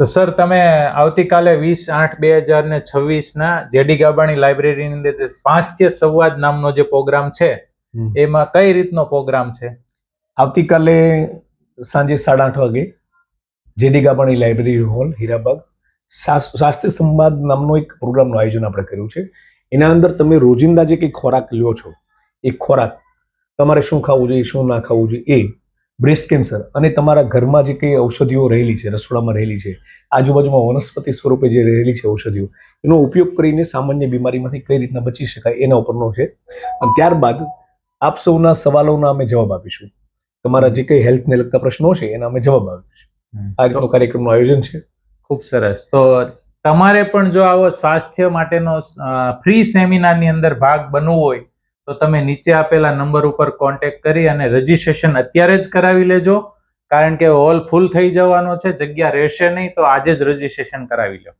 તો સર તમે આવતીકાલે 20/8/2026 જેડી ગાબાણી લાઇબ્રેરીની અંદર સ્વાસ્થ્ય સંવાદ નામનો જે પ્રોગ્રામ છે એમાં કઈ રીતનો પ્રોગ્રામ છે? આવતીકાલે સાંજે 8:30 વાગે JD Gabani library hall Hirabag સ્વાસ્થ્ય સંવાદ નામનો એક પ્રોગ્રામનું આયોજન આપણે કર્યું છે. એના અંદર તમે રોજિંદા જે કંઈ ખોરાક લ્યો છો એ ખોરાક તમારે શું ખાવું જોઈએ, શું ના ખાવું જોઈએ, એ બ્રેસ્ટ કેન્સર અને તમારા ઘરમાં જે કંઈ ઔષધિઓ રહેલી છે, રસોડામાં રહેલી છે, આજુબાજુમાં વનસ્પતિ સ્વરૂપે જે રહેલી છે ઔષધિઓ, એનો ઉપયોગ કરીને સામાન્ય બીમારીમાંથી કઈ રીતના બચી શકાય એના ઉપરનો છે. અને ત્યારબાદ આપ સૌના સવાલોના અમે જવાબ આપીશું. તમારા જે કંઈ હેલ્થને લગતા પ્રશ્નો છે એના અમે જવાબ આપીશું. આ રીતનો કાર્યક્રમનું આયોજન છે. ખૂબ સરસ. તો તમારે પણ જો આવો સ્વાસ્થ્ય માટેનો ફ્રી સેમિનારની અંદર ભાગ બનવું હોય તો તમે નીચે આપેલા નંબર ઉપર કોન્ટેક્ટ કરી અને રજીસ્ટ્રેશન અત્યારે જ કરાવી લેજો, કારણ કે હોલ ફૂલ થઈ જવાનો છે, જગ્યા રહેશે નહીં, તો આજે જ રજીસ્ટ્રેશન કરાવી લો.